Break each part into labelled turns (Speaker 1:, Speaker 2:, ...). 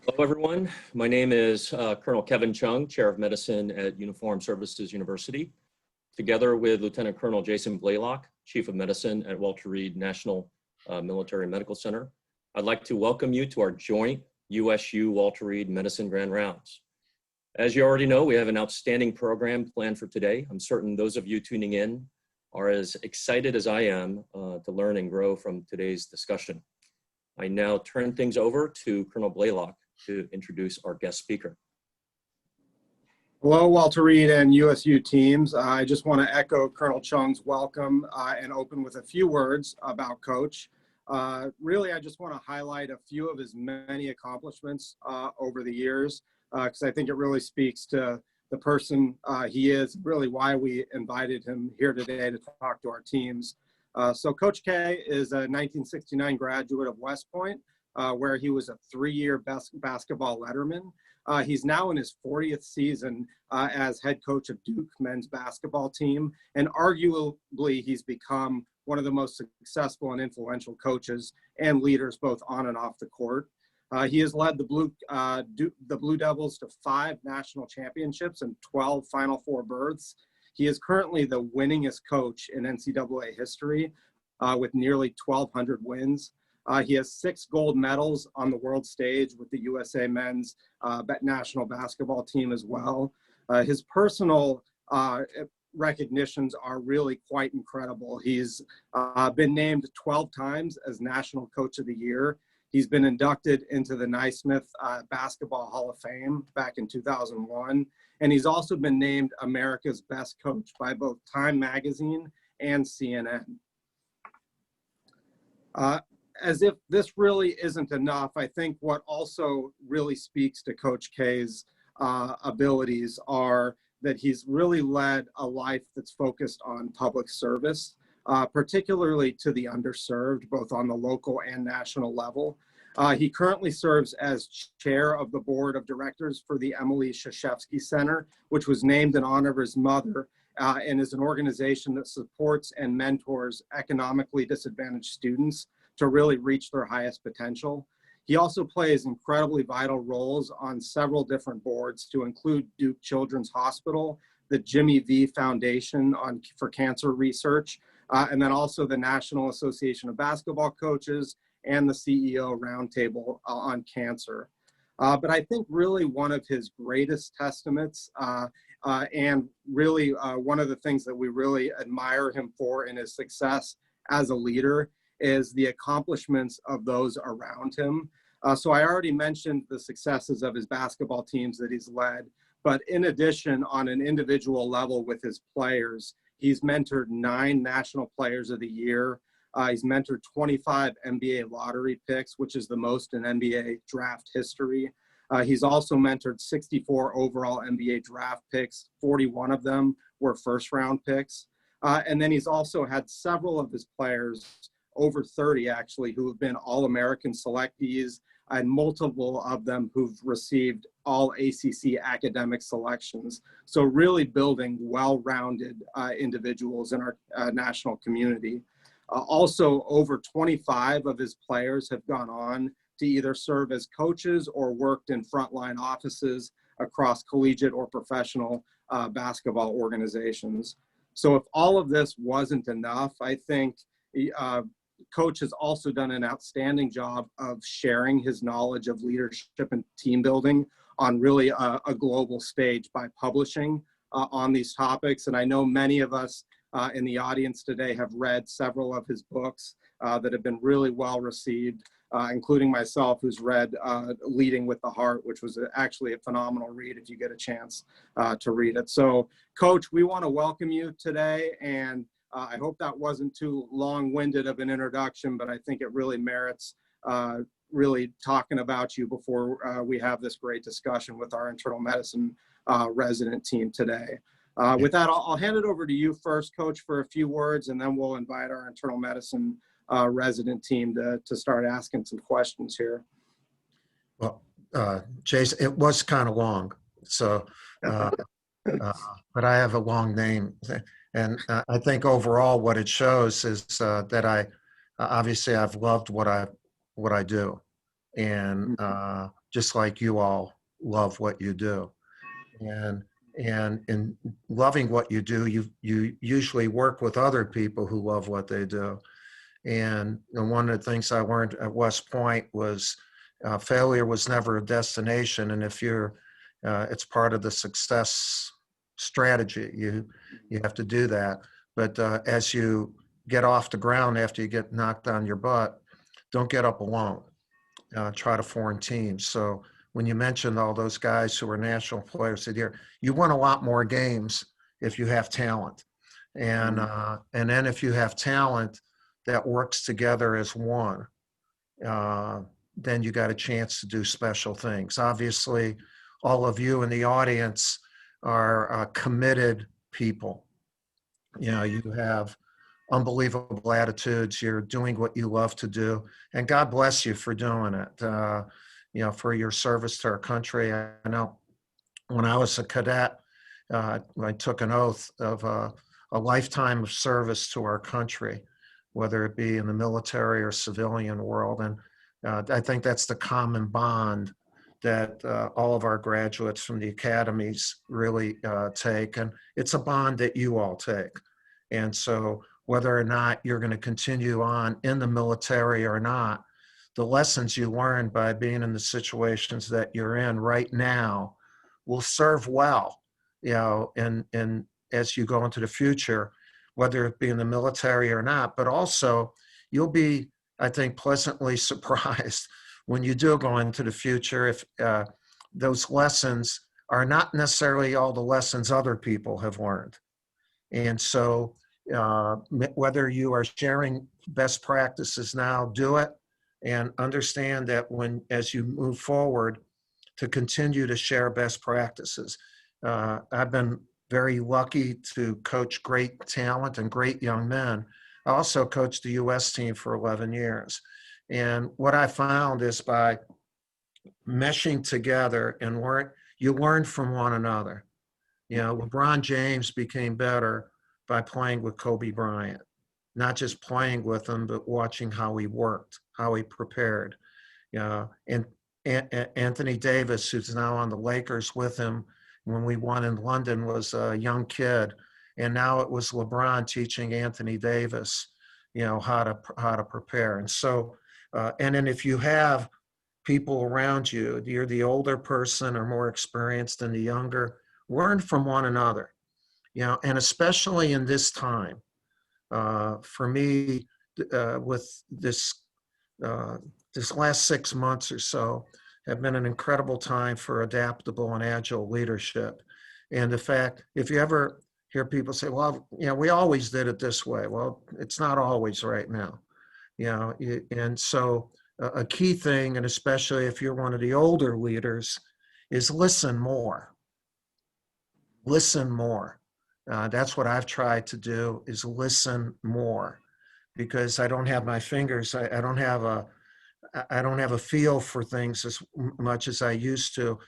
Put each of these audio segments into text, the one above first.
Speaker 1: Hello, everyone. My name is Colonel Kevin Chung, Chair of Medicine at Uniformed Services University, together with Lieutenant Colonel Jason Blaylock, Chief of Medicine at Walter Reed National Military Medical Center. I'd like to welcome you to our joint USU Walter Reed Medicine Grand Rounds. As you already know, we have an outstanding program planned for today. I'm certain those of you tuning in are as excited as I am to learn and grow from today's discussion. I now turn things over to Colonel Blaylock to introduce our guest speaker.
Speaker 2: Hello, Walter Reed and USU teams. I just want to echo Colonel Chung's welcome and open with a few words about Coach. Really, I just want to highlight a few of his many accomplishments over the years, because I think it really speaks to the person he is, really why we invited him here today to talk to our teams. So Coach K is a 1969 graduate of West Point, where he was a 3-year basketball letterman. He's now in his 40th season as head coach of Duke men's basketball team, and arguably he's become one of the most successful and influential coaches and leaders both on and off the court. He has led the Blue Devils to 5 national championships and 12 Final Four berths. He is currently the winningest coach in NCAA history with nearly 1,200 wins. He has 6 gold medals on the world stage with the USA men's national basketball team as well. His personal recognitions are really quite incredible. He's been named 12 times as National Coach of the Year. He's been inducted into the Naismith Basketball Hall of Fame back in 2001. And he's also been named America's Best Coach by both Time Magazine and CNN. As if this really isn't enough, I think what also really speaks to Coach K's abilities are that he's really led a life that's focused on public service, particularly to the underserved, both on the local and national level. He currently serves as chair of the board of directors for the Emily Krzyzewski Center, which was named in honor of his mother, and is an organization that supports and mentors economically disadvantaged students to really reach their highest potential. He also plays incredibly vital roles on several different boards, to include Duke Children's Hospital, the Jimmy V Foundation for Cancer Research, and then also the National Association of Basketball Coaches and the CEO Roundtable on Cancer. But I think really one of his greatest testaments and really one of the things that we really admire him for in his success as a leader is the accomplishments of those around him. So I already mentioned the successes of his basketball teams that he's led, but in addition, on an individual level with his players, he's mentored 9 National Players of the Year. He's mentored 25 NBA lottery picks, which is the most in NBA draft history. He's also mentored 64 overall NBA draft picks. 41 of them were first-round picks. And then he's also had several of his players, over 30 actually, who have been All-American selectees, and multiple of them who've received all ACC academic selections. So really building well-rounded individuals in our national community. Also, over 25 of his players have gone on to either serve as coaches or worked in frontline offices across collegiate or professional basketball organizations. So if all of this wasn't enough, I think Coach has also done an outstanding job of sharing his knowledge of leadership and team building on really a global stage by publishing on these topics. And I know many of us in the audience today have read several of his books that have been really well received, including myself, who's read Leading with the Heart, which was actually a phenomenal read if you get a chance to read it. So, Coach, we want to welcome you today, and I hope that wasn't too long-winded of an introduction, but I think it really merits really talking about you before we have this great discussion with our internal medicine resident team today. With that, I'll hand it over to you first, Coach, for a few words, and then we'll invite our internal medicine resident team to start asking some questions here.
Speaker 3: Well, Jason, it was kind of long, so, but I have a long name. And I think overall what it shows is that obviously I've loved what I do. and just like you all love what you do. And in loving what you do, you usually work with other people who love what they do. And one of the things I learned at West Point was failure was never a destination. And if you're, it's part of the success strategy. You have to do that. But as you get off the ground after you get knocked on your butt, don't get up alone. Try to form teams. So when you mentioned all those guys who were national players here, you win a lot more games if you have talent. And then if you have talent that works together as one, then you got a chance to do special things. Obviously, all of you in the audience are committed people. You have unbelievable attitudes. You're doing what you love to do, and God bless you for doing it. For your service to our country. I know when I was a cadet, I took an oath of a lifetime of service to our country, whether it be in the military or civilian world. And I think that's the common bond that all of our graduates from the academies really take. And it's a bond that you all take. And so whether or not you're going to continue on in the military or not, the lessons you learn by being in the situations that you're in right now will serve well, and as you go into the future, whether it be in the military or not. But also, you'll be, I think, pleasantly surprised when you do go into the future if those lessons are not necessarily all the lessons other people have learned. And so whether you are sharing best practices now, do it, and understand that as you move forward, to continue to share best practices. I've been very lucky to coach great talent and great young men. I also coached the U.S. team for 11 years. And what I found is by meshing together and you learn from one another. LeBron James became better by playing with Kobe Bryant, not just playing with him, but watching how he worked, how he prepared. And Anthony Davis, who's now on the Lakers with him, when we won in London, was a young kid. And now it was LeBron teaching Anthony Davis, how to prepare. And so, and then if you have people around you, you're the older person or more experienced than the younger, learn from one another, and especially in this time. For me, with this last 6 months or so have been an incredible time for adaptable and agile leadership. And the fact, if you ever hear people say, well, we always did it this way. Well, it's not always right now. And so a key thing, and especially if you're one of the older leaders, is listen more. Listen more. That's what I've tried to do, is listen more, because I don't have my fingers. I don't have a feel for things as much as I used to.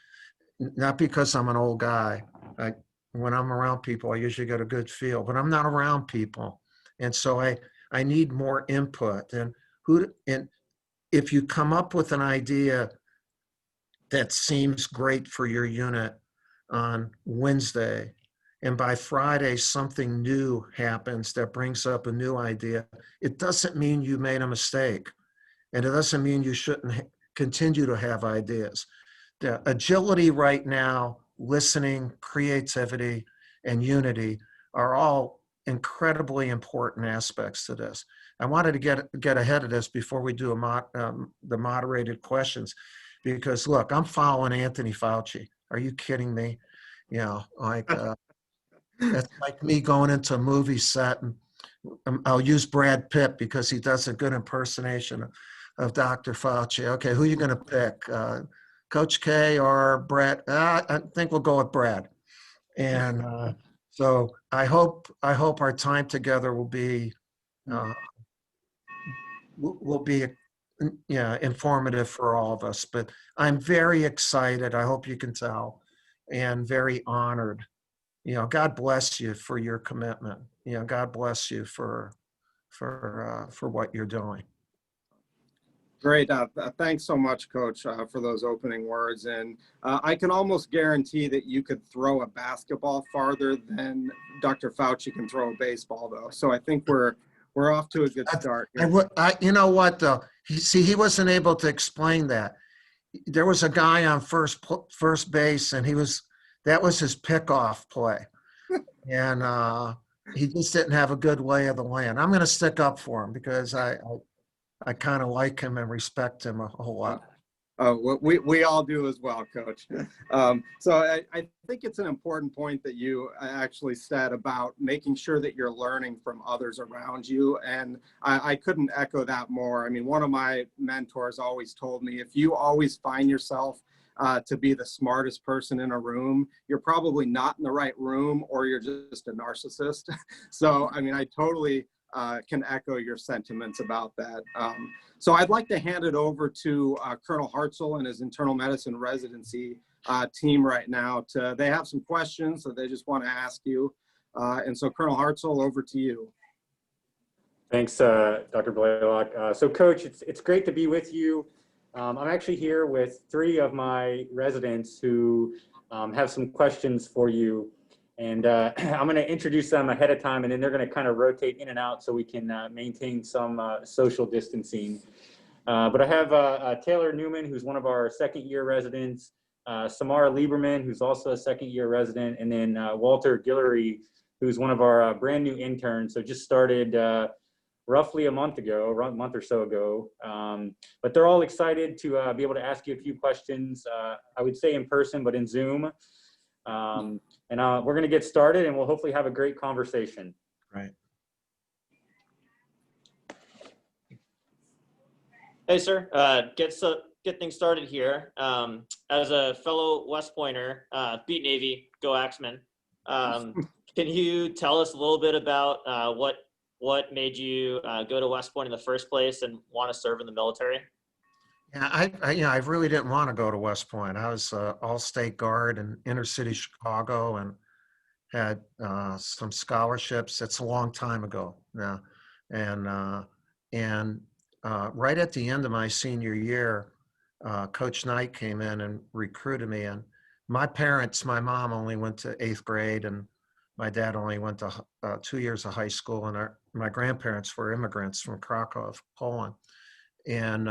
Speaker 3: Not because I'm an old guy. When I'm around people, I usually get a good feel, but I'm not around people, and so I need more input. And if you come up with an idea that seems great for your unit on Wednesday, and by Friday something new happens that brings up a new idea, it doesn't mean you made a mistake. And it doesn't mean you shouldn't continue to have ideas. The agility right now, listening, creativity, and unity are all incredibly important aspects to this. I wanted to get ahead of this before we do the moderated questions, because look, I'm following Anthony Fauci. Are you kidding me? That's like me going into a movie set, and I'll use Brad Pitt because he does a good impersonation of Dr. Fauci. Okay, who are you going to pick? Coach K or Brad? I think we'll go with Brad. And so I hope our time together will be informative for all of us. But I'm very excited. I hope you can tell, and very honored. God bless you for your commitment. God bless you for what you're doing.
Speaker 2: Great. Thanks so much, Coach, for those opening words. And I can almost guarantee that you could throw a basketball farther than Dr. Fauci can throw a baseball, though. So I think we're off to a good start here.
Speaker 3: You know what, though? He wasn't able to explain that. There was a guy on first base, and that was his pickoff play. And he just didn't have a good lay of the land. I'm going to stick up for him because I kind of like him and respect him a whole lot.
Speaker 2: Oh, we all do as well, Coach. So I think it's an important point that you actually said about making sure that you're learning from others around you. And I couldn't echo that more. I mean, one of my mentors always told me, if you always find yourself to be the smartest person in a room, you're probably not in the right room, or you're just a narcissist. So, I mean, I totally can echo your sentiments about that. So I'd like to hand it over to Colonel Hartzell and his internal medicine residency team right now. They have some questions that they just want to ask you. And so Colonel Hartzell, over to you.
Speaker 4: Thanks, Dr. Blaylock. So Coach, it's great to be with you. I'm actually here with 3 of my residents who have some questions for you. And I'm going to introduce them ahead of time, and then they're going to kind of rotate in and out so we can maintain some social distancing. But I have Taylor Newman, who's one of our second-year residents, Samara Lieberman, who's also a second-year resident, and then Walter Guillory, who's one of our brand new interns. So just started roughly a month or so ago. But they're all excited to be able to ask you a few questions, I would say in person, but in Zoom. And we're going to get started, and we'll hopefully have a great conversation.
Speaker 3: Right.
Speaker 5: Hey, sir. Get things started here. As a fellow West Pointer, beat Navy, go Axemen. Can you tell us a little bit about what made you go to West Point in the first place and want to serve in the military?
Speaker 3: Yeah, I really didn't want to go to West Point. I was all-state guard in inner city Chicago and had some scholarships. It's a long time ago now. And right at the end of my senior year, Coach Knight came in and recruited me. And my mom only went to 8th grade, and my dad only went to 2 years of high school. And my grandparents were immigrants from Krakow, Poland. And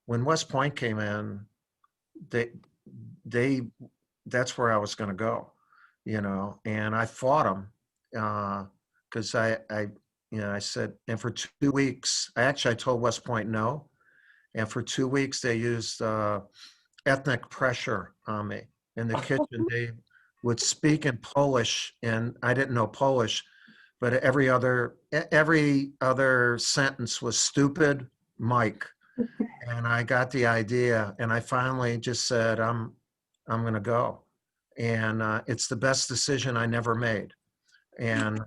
Speaker 3: when West Point came in, that's where I was going to go, and I fought them because I said, and for 2 weeks, I told West Point no. And for 2 weeks, they used ethnic pressure on me in the kitchen. They would speak in Polish, and I didn't know Polish, but every other sentence was stupid, Mike. And I got the idea, and I finally just said, I'm going to go. And it's the best decision I never made. And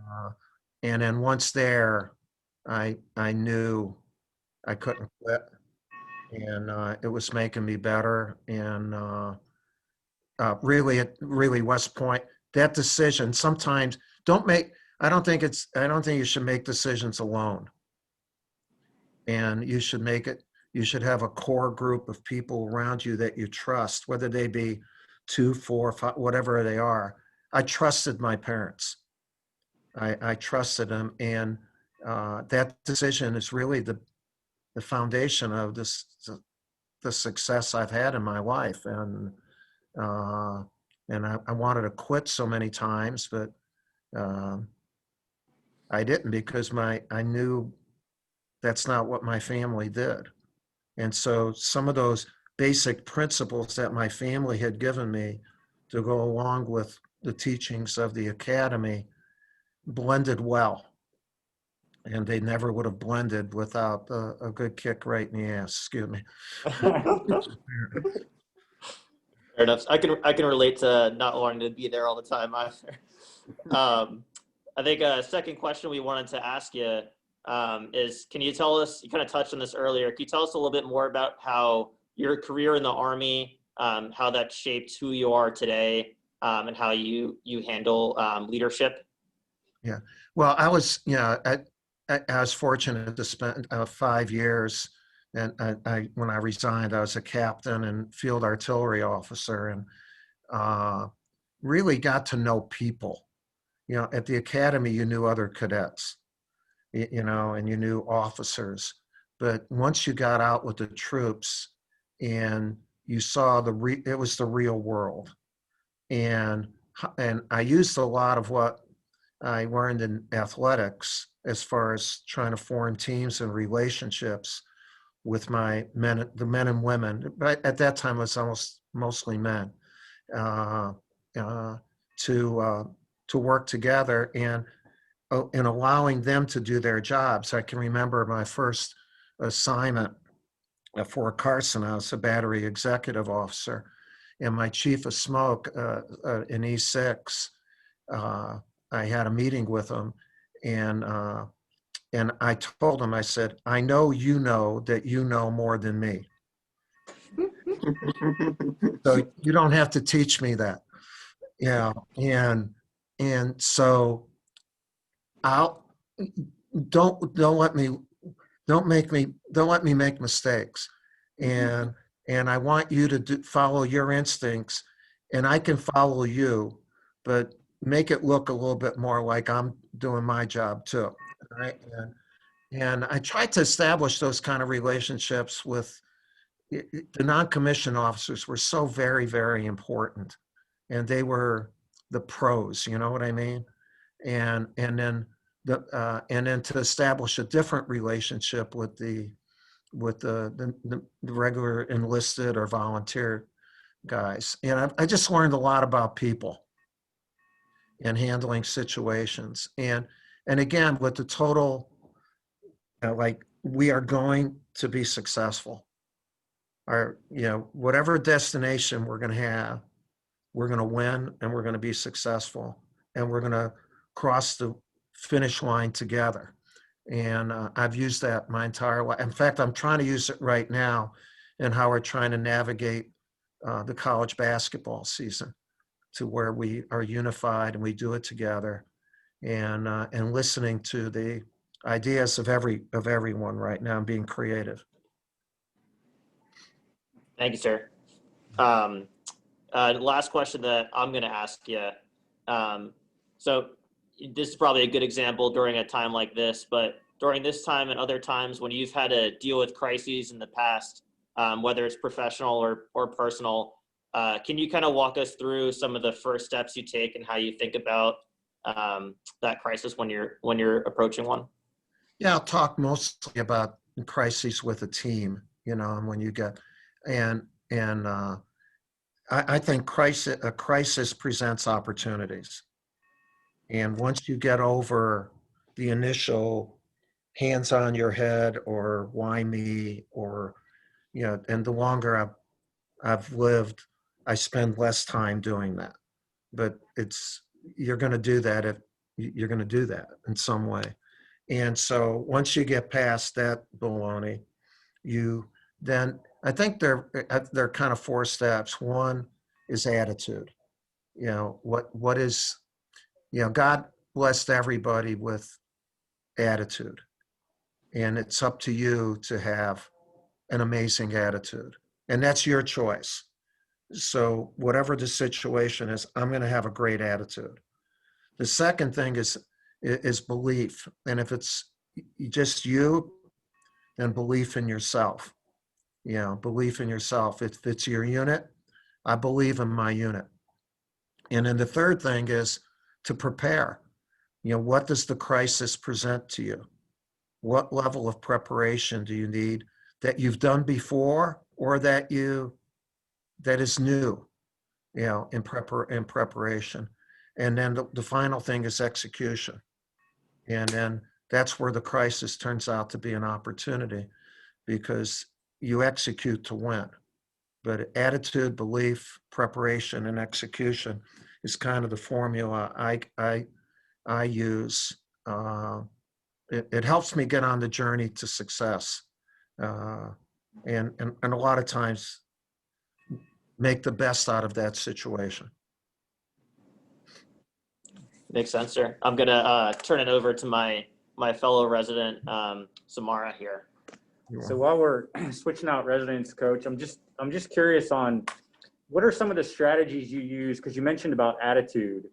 Speaker 3: then once there, I knew I couldn't quit, and it was making me better. And really West Point, that decision, sometimes I don't think you should make decisions alone. And you should have a core group of people around you that you trust, whether they be 2, 4, 5, whatever they are. I trusted my parents. I trusted them, and that decision is really the foundation of the success I've had in my life. And I wanted to quit so many times, but I didn't, because I knew that's not what my family did. And so some of those basic principles that my family had given me to go along with the teachings of the academy blended well. And they never would have blended without a good kick right in the ass. Excuse me.
Speaker 5: Fair enough. I can relate to not wanting to be there all the time either. I think a second question we wanted to ask you is, can you tell us, you kind of touched on this earlier, can you tell us a little bit more about how your career in the Army, how that shaped who you are today, and how you handle leadership?
Speaker 3: Yeah, well, I was fortunate to spend 5 years and when I resigned, I was a captain and field artillery officer, and really got to know people. You know, at the academy, you knew other cadets, you know, and you knew officers. But once you got out with the troops and you saw it was the real world. And I used a lot of what I learned in athletics as far as trying to form teams and relationships with the men and women. But at that time, it was almost mostly men. Uh, uh, to work together and allowing them to do their jobs. I can remember my first assignment at Fort Carson. I was a battery executive officer, and my chief of smoke in E6, I had a meeting with him, and I told him, I said, I know that you know more than me. So you don't have to teach me that. Yeah, and so don't let me make mistakes, and I want you to follow your instincts, and I can follow you, but make it look a little bit more like I'm doing my job too. Right? And I tried to establish those kind of relationships with the non-commissioned officers. Were so very, very important, and they were the pros. You know what I mean? And then to establish a different relationship with the regular enlisted or volunteer guys. And I just learned a lot about people and handling situations. And again, with the total, like, we are going to be successful. Whatever destination we're going to have, we're going to win, and we're going to be successful, and we're going to cross the finish line together. And I've used that my entire life. In fact, I'm trying to use it right now in how we're trying to navigate the college basketball season, to where we are unified and we do it together, and listening to the ideas of everyone right now and being creative.
Speaker 5: Thank you, sir. Last question that I'm going to ask you. So this is probably a good example during a time like this, but during this time and other times when you've had to deal with crises in the past, whether it's professional or personal, can you kind of walk us through some of the first steps you take and how you think about that crisis when you're approaching one?
Speaker 3: Yeah, I'll talk mostly about crises with a team, and when you get, I think a crisis presents opportunities. And once you get over the initial hands on your head, or why me, or, and the longer I've lived, I spend less time doing that. But you're going to do that you're going to do that in some way. And so once you get past that baloney, I think they're kind of 4 steps. One is attitude. What is, God blessed everybody with attitude, and it's up to you to have an amazing attitude, and that's your choice. So whatever the situation is, I'm going to have a great attitude. The second thing is belief, and if it's just you, then belief in yourself. Belief in yourself. If it's your unit, I believe in my unit. And then the third thing is to prepare. What does the crisis present to you? What level of preparation do you need that you've done before, or that is new, in preparation? And then the final thing is execution. And then that's where the crisis turns out to be an opportunity, because you execute to win. But attitude, belief, preparation, and execution is kind of the formula I use. It helps me get on the journey to success, and a lot of times make the best out of that situation.
Speaker 5: Makes sense, sir. I'm gonna turn it over to my fellow resident, Samara here.
Speaker 4: So while we're switching out residents, Coach, I'm just curious on what are some of the strategies you use? Because you mentioned about attitude.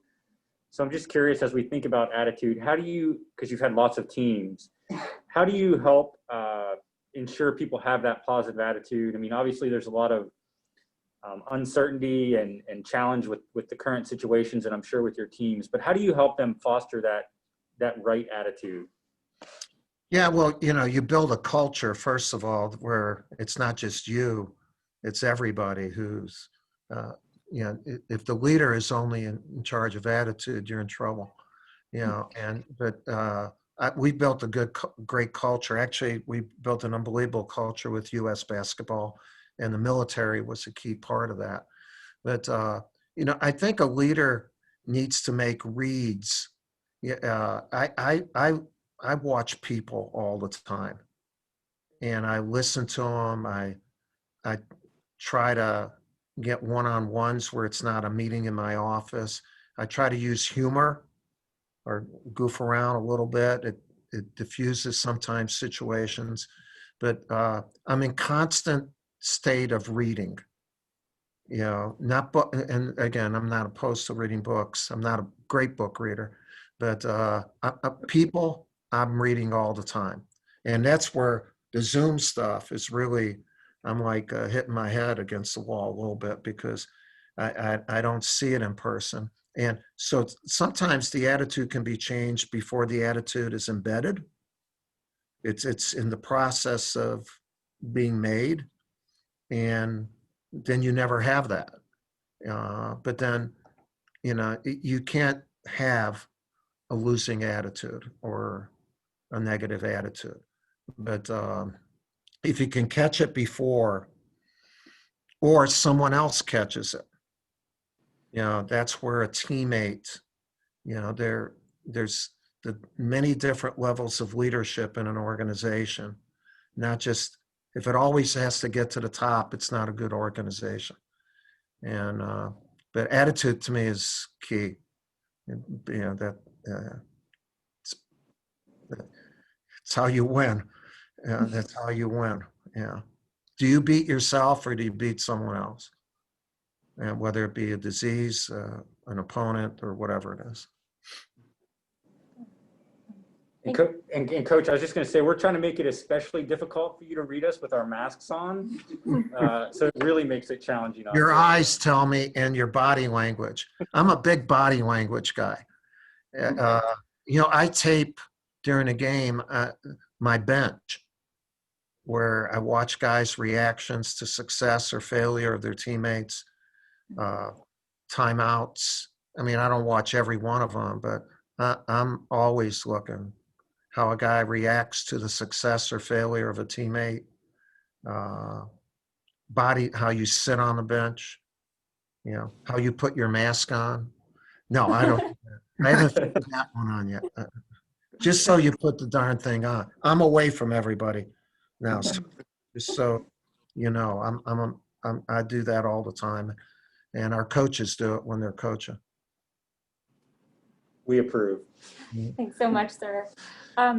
Speaker 4: So I'm just curious, as we think about attitude, how do you, because you've had lots of teams, how do you help ensure people have that positive attitude? I mean, obviously there's a lot of uncertainty and challenge with the current situations, and I'm sure with your teams, but how do you help them foster that right attitude?
Speaker 3: Yeah, well, you build a culture, first of all, where it's not just you, it's everybody who's, if the leader is only in charge of attitude, you're in trouble. We built a great culture. Actually, we built an unbelievable culture with U.S. basketball, and the military was a key part of that. But, I think a leader needs to make reads. I watch people all the time, and I listen to them. I try to get one-on-ones where it's not a meeting in my office. I try to use humor or goof around a little bit. It diffuses sometimes situations, but I'm in constant state of reading. Not book, and again, I'm not opposed to reading books. I'm not a great book reader, but people I'm reading all the time. And that's where the Zoom stuff is really, I'm like hitting my head against the wall a little bit because I don't see it in person. And so sometimes the attitude can be changed before the attitude is embedded. It's in the process of being made, and then you never have that. But then, you can't have a losing attitude or a negative attitude. But if you can catch it before, or someone else catches it, that's where a teammate, there's the many different levels of leadership in an organization. Not just, if it always has to get to the top, it's not a good organization. And but attitude to me is key. It's how you win. That's how you win. Yeah. Do you beat yourself or do you beat someone else? And whether it be a disease, an opponent, or whatever it is.
Speaker 4: And Coach, I was just going to say, we're trying to make it especially difficult for you to read us with our masks on. So it really makes it challenging.
Speaker 3: Your eyes tell me, and your body language. I'm a big body language guy. I tape during a game my bench, where I watch guys' reactions to success or failure of their teammates, timeouts. I mean, I don't watch every one of them, but I'm always looking how a guy reacts to the success or failure of a teammate, body, how you sit on the bench, how you put your mask on. No, I don't. I haven't figured that one on yet. Just so you put the darn thing on. I'm away from everybody now, so just so you know, I do that all the time, and our coaches do it when they're coaching.
Speaker 4: We approve.
Speaker 6: Thanks so much, sir.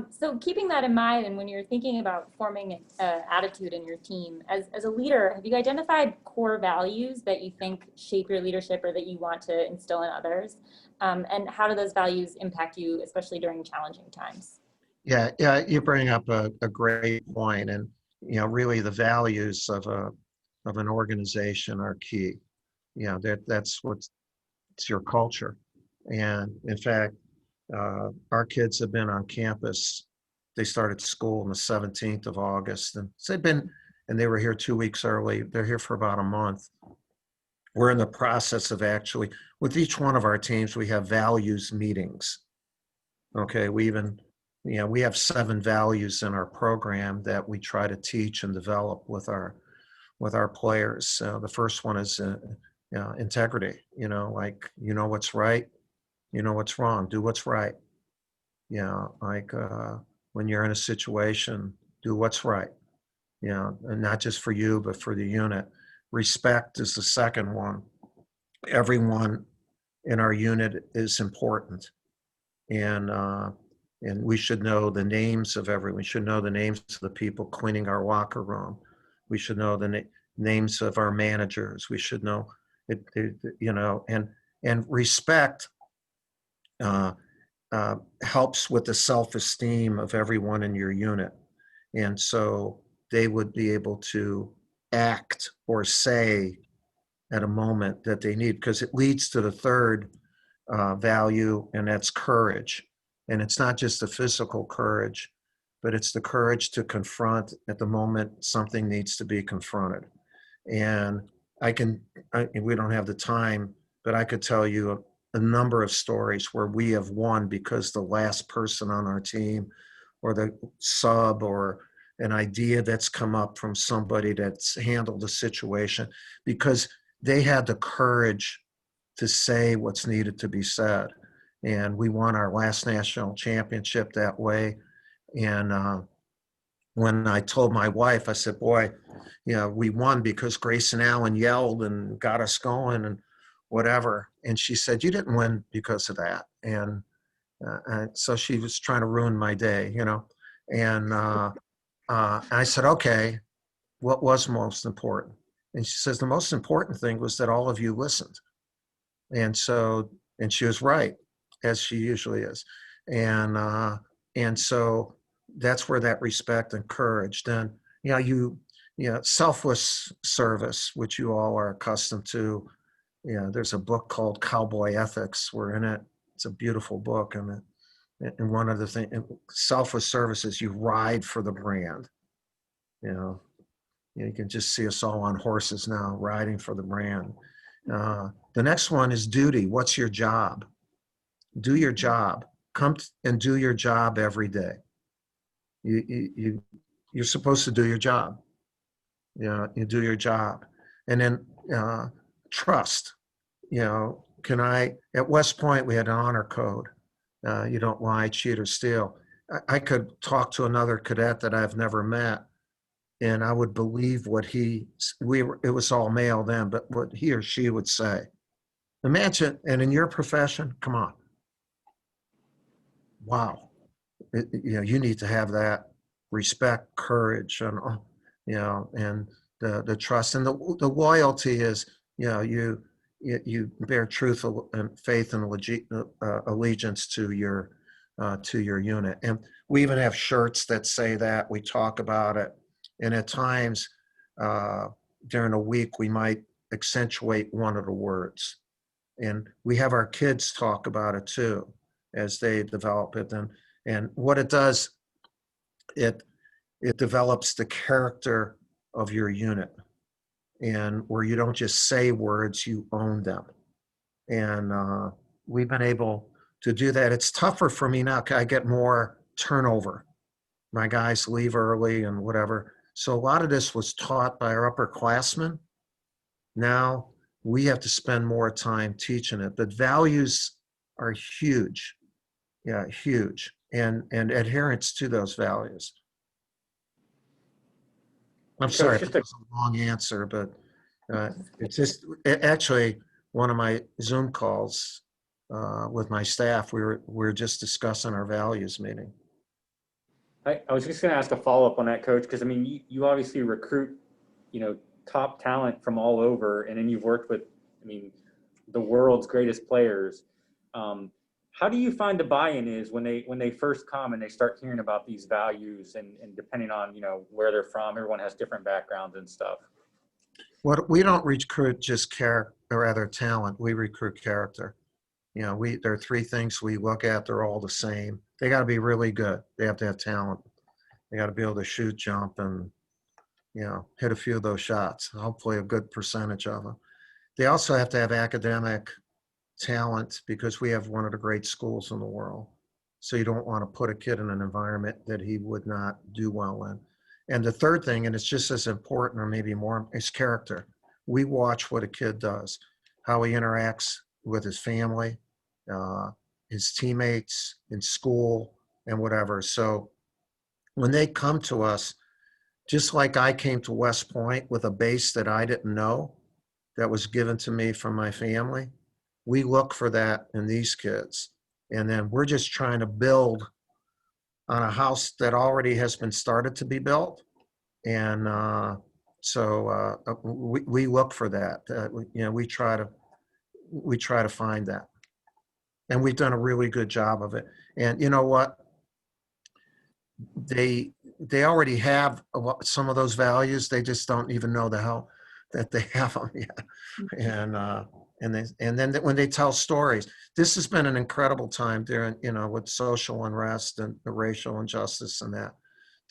Speaker 6: So keeping that in mind, and when you're thinking about forming attitude in your team, as a leader, have you identified core values that you think shape your leadership or that you want to instill in others? And how do those values impact you, especially during challenging times?
Speaker 3: Yeah, you bring up a great point, and really the values of an organization are key. That's it's your culture. And in fact, our kids have been on campus. They started school on the 17th of August, and so they were here 2 weeks early. They're here for about a month. We're in the process of actually, with each one of our teams, we have values meetings. Okay, we have 7 values in our program that we try to teach and develop with our players. The first one is integrity. What's right. What's wrong, do what's right. When you're in a situation, do what's right. And not just for you, but for the unit. Respect is the second one. Everyone in our unit is important. And And we should know the names of everyone. We should know the names of the people cleaning our locker room. We should know the names of our managers. We should know and respect helps with the self-esteem of everyone in your unit. And so they would be able to act or say at a moment that they need, because it leads to the third value, and that's courage. And it's not just the physical courage, but it's the courage to confront at the moment something needs to be confronted. And we don't have the time, but I could tell you a number of stories where we have won because the last person on our team or the sub or an idea that's come up from somebody that's handled the situation, because they had the courage to say what's needed to be said. And we won our last national championship that way. And when I told my wife, I said, boy, we won because Grace and Alan yelled and got us going and whatever. And she said, you didn't win because of that. And so she was trying to ruin my day, And I said, okay, what was most important? And she says, the most important thing was that all of you listened. And she was right, as she usually is. And so that's where that respect and courage, then, selfless service, which you all are accustomed to. There's a book called Cowboy Ethics. We're in it. It's a beautiful book. And one of the things, selfless service is you ride for the brand. You can just see us all on horses now, riding for the brand. The next one is duty. What's your job? Do your job. Come and do your job every day. You're supposed to do your job. You do your job. And then trust. At West Point, we had an honor code. You don't lie, cheat, or steal. I could talk to another cadet that I've never met, and I would believe it was all male then, but what he or she would say. Imagine, and in your profession, come on. Wow. You need to have that respect, courage, and the trust. And the loyalty is, you bear truth and faith and allegiance to your unit. And we even have shirts that say that. We talk about it. And at times during a week, we might accentuate one of the words. And we have our kids talk about it too as they develop it. And what it does, it develops the character of your unit, and where you don't just say words, you own them. And we've been able to do that. It's tougher for me now. I get more turnover. My guys leave early and whatever. So a lot of this was taught by our upperclassmen. Now we have to spend more time teaching it. But values are huge. Yeah, huge. And adherence to those values. I'm sorry,
Speaker 4: Coach,
Speaker 3: it was a long answer, but it's just actually one of my Zoom calls with my staff. We were just discussing our values meeting.
Speaker 4: I was just going to ask a follow-up on that, Coach, because I mean, you obviously recruit, top talent from all over, and then you've worked with, the world's greatest players. How do you find the buy-in is when they first come and they start hearing about these values and depending on, where they're from, everyone has different backgrounds and stuff.
Speaker 3: Well, we don't recruit just talent. We recruit character. There are three things we look at. They're all the same. They got to be really good. They have to have talent. They got to be able to shoot, jump, and, hit a few of those shots, hopefully a good percentage of them. They also have to have academic talent because we have one of the great schools in the world. So you don't want to put a kid in an environment that he would not do well in. And the third thing, and it's just as important or maybe more, is character. We watch what a kid does, how he interacts with his family, his teammates in school and whatever. So when they come to us, just like I came to West Point with a base that I didn't know that was given to me from my family, we look for that in these kids. And then we're just trying to build on a house that already has been started to be built. And we look for that. We try to find that. And we've done a really good job of it. And you know what? They already have some of those values. They just don't even know the hell that they have them yet. And then when they tell stories, this has been an incredible time during, with social unrest and the racial injustice and that,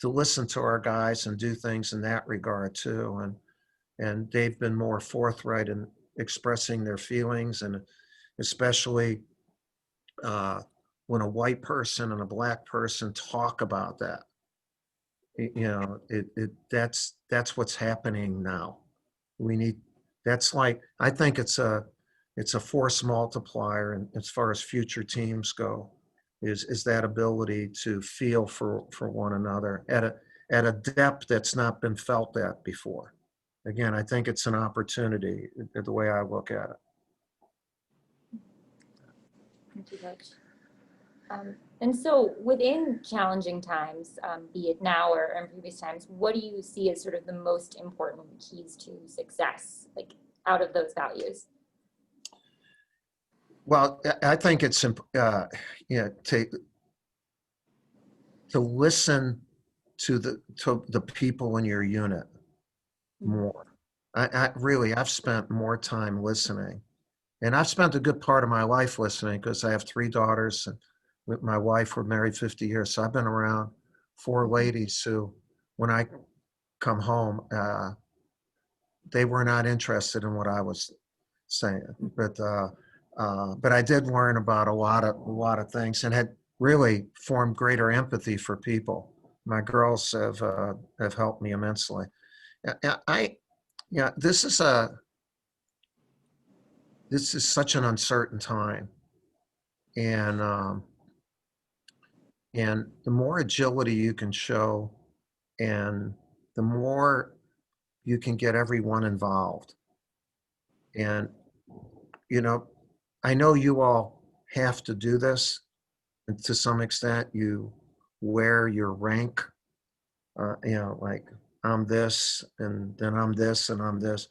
Speaker 3: to listen to our guys and do things in that regard too. And they've been more forthright in expressing their feelings, and especially when a white person and a black person talk about that, that's what's happening now. I think it's a force multiplier, and as far as future teams go, is that ability to feel for one another at a depth that's not been felt at before. Again, I think it's an opportunity, the way I look at it.
Speaker 6: Thank you, Coach. And so within challenging times, be it now or in previous times, what do you see as sort of the most important keys to success, like out of those values?
Speaker 3: Well, I think it's to listen to the people in your unit more. I've spent more time listening, and I've spent a good part of my life listening because I have 3 daughters, and with my wife, we're married 50 years. So I've been around 4 ladies who, when I come home, they were not interested in what I was saying, but I did learn about a lot of things, and had really formed greater empathy for people. My girls have helped me immensely. This is such an uncertain time, and the more agility you can show, and the more you can get everyone involved. And I know you all have to do this, and to some extent you wear your rank, like I'm this, and then I'm this, and I'm this.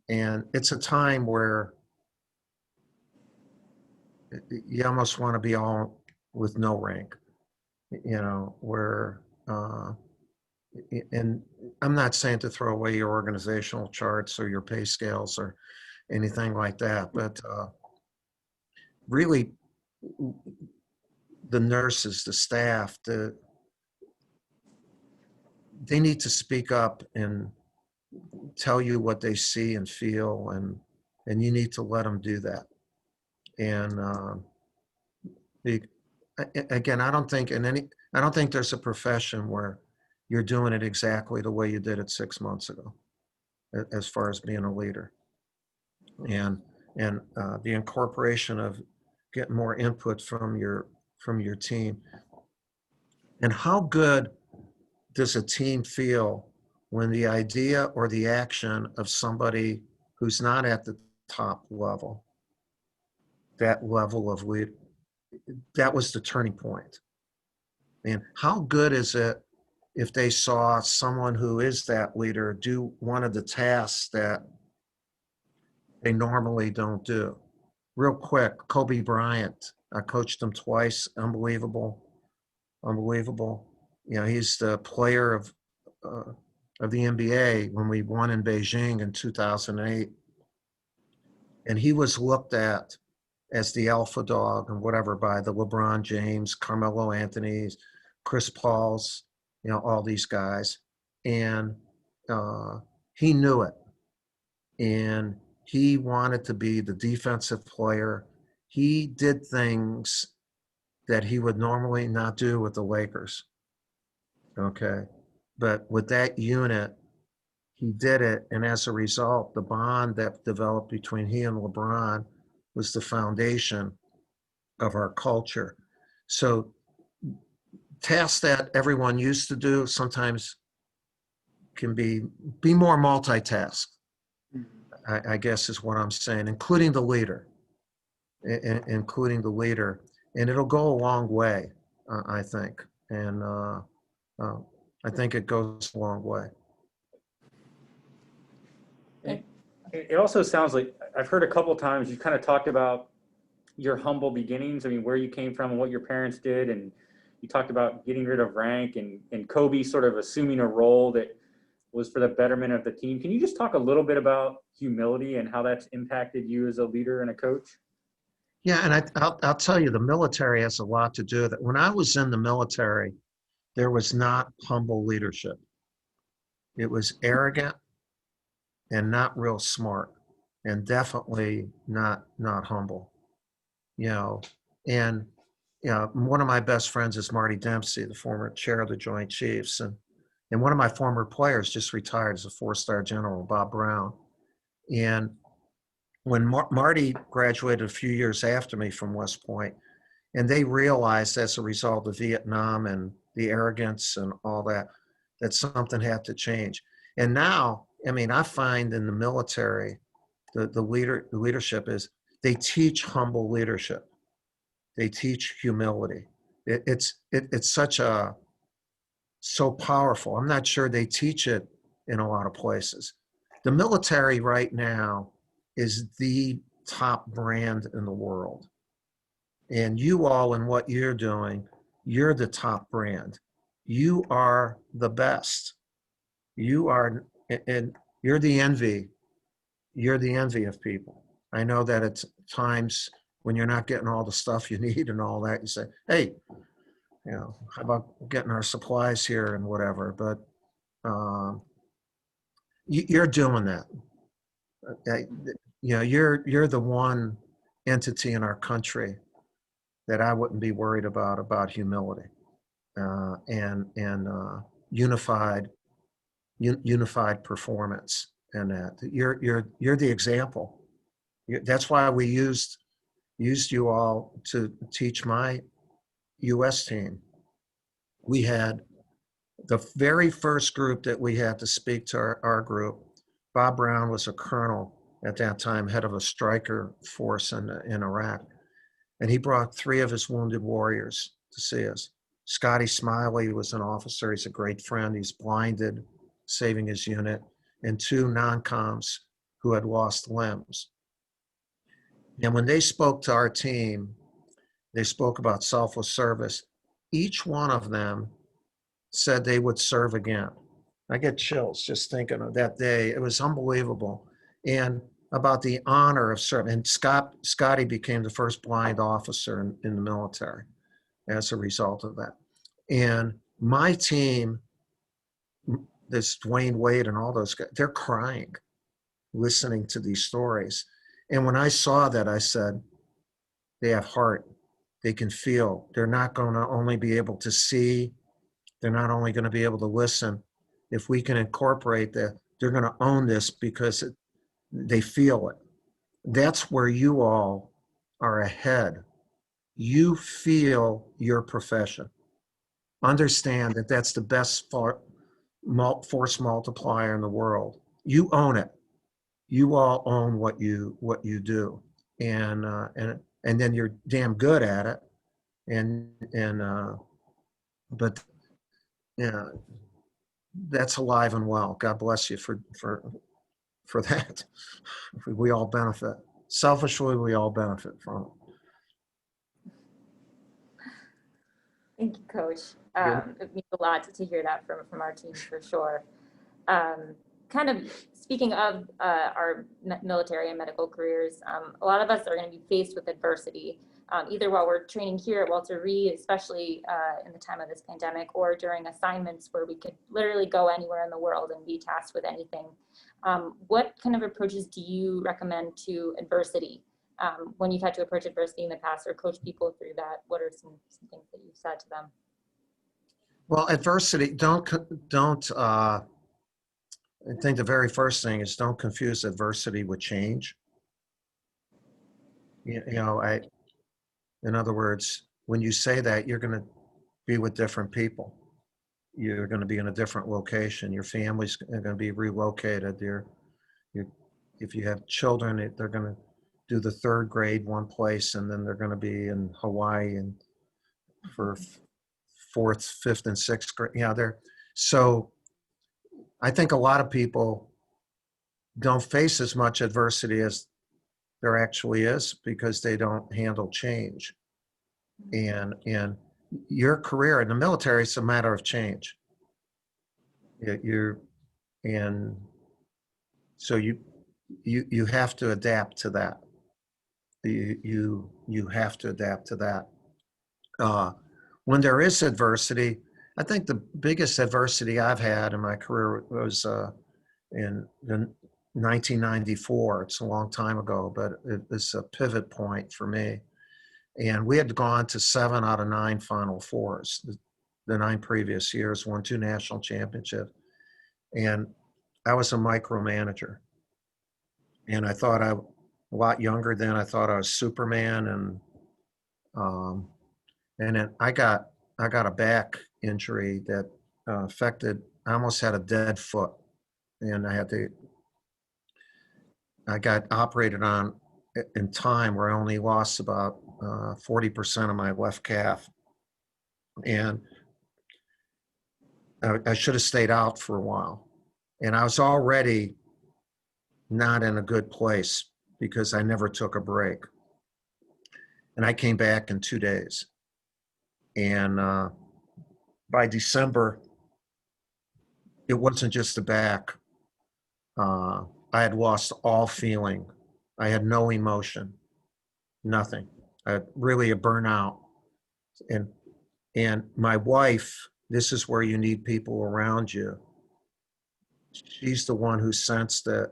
Speaker 3: And it's a time where you almost want to be all with no rank, where, and I'm not saying to throw away your organizational charts or your pay scales or anything like that, but really the nurses, the staff, they need to speak up and tell you what they see and feel, and you need to let them do that. And again, I don't think there's a profession where you're doing it exactly the way you did it 6 months ago, as far as being a leader. And the incorporation of getting more input from your team. And how good does a team feel when the idea or the action of somebody who's not at the top level, that level of lead, that was the turning point? And how good is it if they saw someone who is that leader do one of the tasks that they normally don't do? Real quick, Kobe Bryant, I coached him twice. Unbelievable. He's the player of the NBA when we won in Beijing in 2008. And he was looked at as the alpha dog and whatever by the LeBron James, Carmelo Anthony's, Chris Paul's, all these guys. And he knew it. And he wanted to be the defensive player. He did things that he would normally not do with the Lakers. Okay. But with that unit, he did it. And as a result, the bond that developed between he and LeBron was the foundation of our culture. So tasks that everyone used to do sometimes can be more multitask, I guess is what I'm saying, including the leader. And it'll go a long way, I think. And I think it goes a long way.
Speaker 4: It also sounds like, I've heard a couple times you kind of talked about your humble beginnings. I mean, where you came from and what your parents did, and you talked about getting rid of rank and Kobe sort of assuming a role that was for the betterment of the team. Can you just talk a little bit about humility and how that's impacted you as a leader and a coach?
Speaker 3: Yeah, and I'll tell you, the military has a lot to do with it. When I was in the military, there was not humble leadership. It was arrogant and not real smart, and definitely not humble. You know, and you know, one of my best friends is Marty Dempsey, the former chair of the Joint Chiefs, and one of my former players just retired as a 4-star general, Bob Brown. And when Marty graduated a few years after me from West Point, and they realized as a result of Vietnam and the arrogance and all that, that something had to change. And now, I mean, I find in the military, the leadership is they teach humble leadership. They teach humility. It's so powerful. I'm not sure they teach it in a lot of places. The military right now is the top brand in the world. And you all and what you're doing, you're the top brand. You are the best. You are, and you're the envy. You're the envy of people. I know that at times when you're not getting all the stuff you need and all that, you say, hey, you know, how about getting our supplies here and whatever, but you're doing that. You know, you're the one entity in our country that I wouldn't be worried about humility and unified performance, and that you're the example. That's why we used you all to teach my U.S. team. We had the very first group that we had to speak to our group. Bob Brown was a colonel at that time, head of a striker force in Iraq. And he brought 3 of his wounded warriors to see us. Scotty Smiley was an officer. He's a great friend. He's blinded, saving his unit, and 2 non-coms who had lost limbs. And when they spoke to our team, they spoke about selfless service. Each one of them said they would serve again. I get chills just thinking of that day. It was unbelievable. And about the honor of serving. And Scotty became the first blind officer in the military as a result of that. And my team, this Dwayne Wade and all those guys, they're crying listening to these stories. And when I saw that, I said, they have heart. They can feel. They're not going to only be able to see. They're not only going to be able to listen. If we can incorporate that, they're going to own this because they feel it. That's where you all are ahead. You feel your profession. Understand that that's the best force multiplier in the world. You own it. You all own what you do, and then you're damn good at it. But yeah, that's alive and well. God bless you for that. We all benefit. Selfishly, we all benefit from it.
Speaker 6: Thank you, Coach.
Speaker 3: Yeah.
Speaker 6: It means a lot to hear that from our team for sure. Kind of speaking of our military and medical careers, a lot of us are going to be faced with adversity, either while we're training here at Walter Reed, especially in the time of this pandemic, or during assignments where we could literally go anywhere in the world and be tasked with anything. What kind of approaches do you recommend to adversity when you've had to approach adversity in the past or coach people through that? What are some things that you've said to them?
Speaker 3: Well, adversity, I think the very first thing is don't confuse adversity with change. You know, in other words, when you say that, you're going to be with different people. You're going to be in a different location. Your family's going to be relocated. If you have children, they're going to do the 3rd grade one place, and then they're going to be in Hawaii and for fourth, fifth, and sixth grade. Yeah, so I think a lot of people don't face as much adversity as there actually is because they don't handle change. And your career in the military is a matter of change. And so you have to adapt to that. You have to adapt to that. When there is adversity, I think the biggest adversity I've had in my career was in 1994. It's a long time ago, but it was a pivot point for me. And we had gone to 7 out of 9 Final Fours. The 9 previous years, won 2 national championships. And I was a micromanager. And I thought a lot younger then. I thought I was Superman. And then I got a back injury that affected, I almost had a dead foot. And I got operated on in time where I only lost about 40% of my left calf. And I should have stayed out for a while. And I was already not in a good place because I never took a break. And I came back in 2 days. And by December, it wasn't just the back. I had lost all feeling. I had no emotion, nothing. I had really a burnout. And my wife, this is where you need people around you. She's the one who sensed it.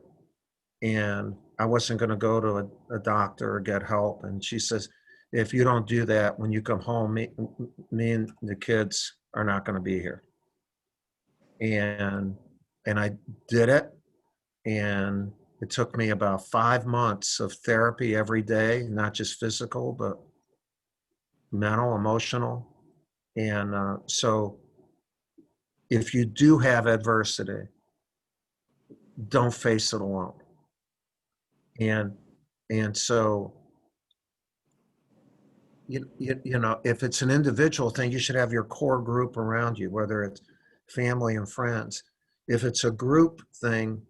Speaker 3: And I wasn't going to go to a doctor or get help. And she says, if you don't do that, when you come home, me and the kids are not going to be here. And I did it. And it took me about 5 months of therapy every day, not just physical, but mental, emotional. And so if you do have adversity, don't face it alone. And so, you know, if it's an individual thing, you should have your core group around you, whether it's family and friends. If it's a group thing,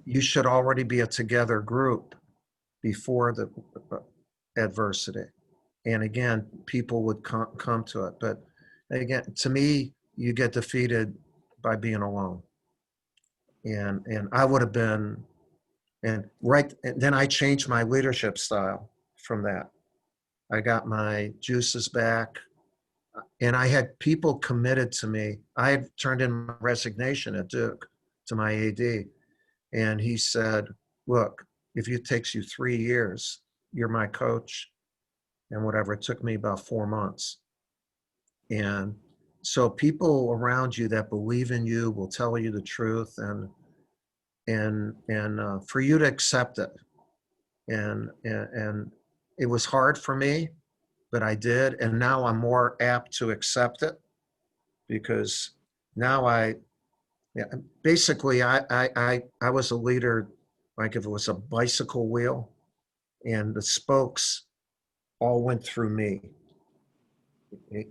Speaker 3: you should already be a together group before the adversity. And again, people would come to it. But again, to me, you get defeated by being alone. And I would have been, and then I changed my leadership style from that. I got my juices back, and I had people committed to me. I had turned in my resignation at Duke to my AD, and he said, look, if it takes you 3 years, you're my coach, and whatever. It took me about 4 months. And so people around you that believe in you will tell you the truth, and for you to accept it. And it was hard for me, but I did. And now I'm more apt to accept it because now basically I was a leader, like if it was a bicycle wheel and the spokes all went through me.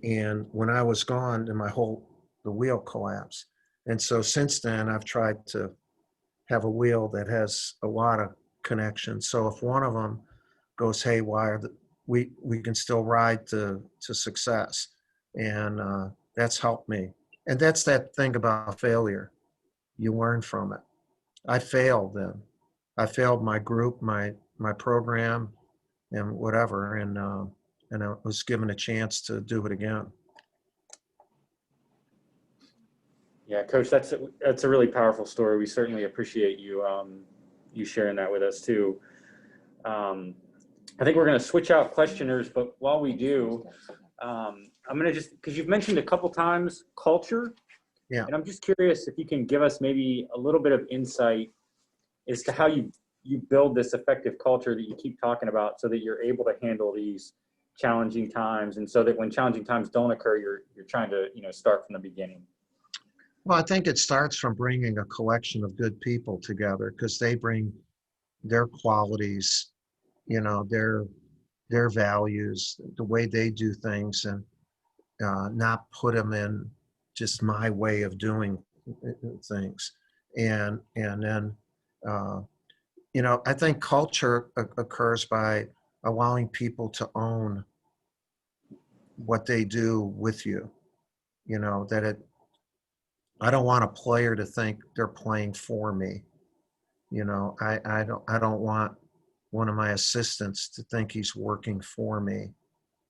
Speaker 3: And when I was gone, then the wheel collapsed. And so since then, I've tried to have a wheel that has a lot of connections. So if one of them goes haywire, we can still ride to success. And that's helped me. And that's that thing about failure. You learn from it. I failed then. I failed my group, my program, and whatever. And I was given a chance to do it again.
Speaker 4: Yeah, Coach, that's a really powerful story. We certainly appreciate you you sharing that with us too. I think we're going to switch out questioners, but while we do, I'm going to because you've mentioned a couple times culture,
Speaker 3: Yeah.
Speaker 4: And I'm just curious if you can give us maybe a little bit of insight as to how you build this effective culture that you keep talking about, so that you're able to handle these challenging times, and so that when challenging times don't occur, you're trying to start from the beginning.
Speaker 3: Well, I think it starts from bringing a collection of good people together because they bring their qualities, their values, the way they do things. not put them in just my way of doing things. And then, I think culture occurs by allowing people to own what they do with you. I don't want a player to think they're playing for me. I don't want one of my assistants to think he's working for me.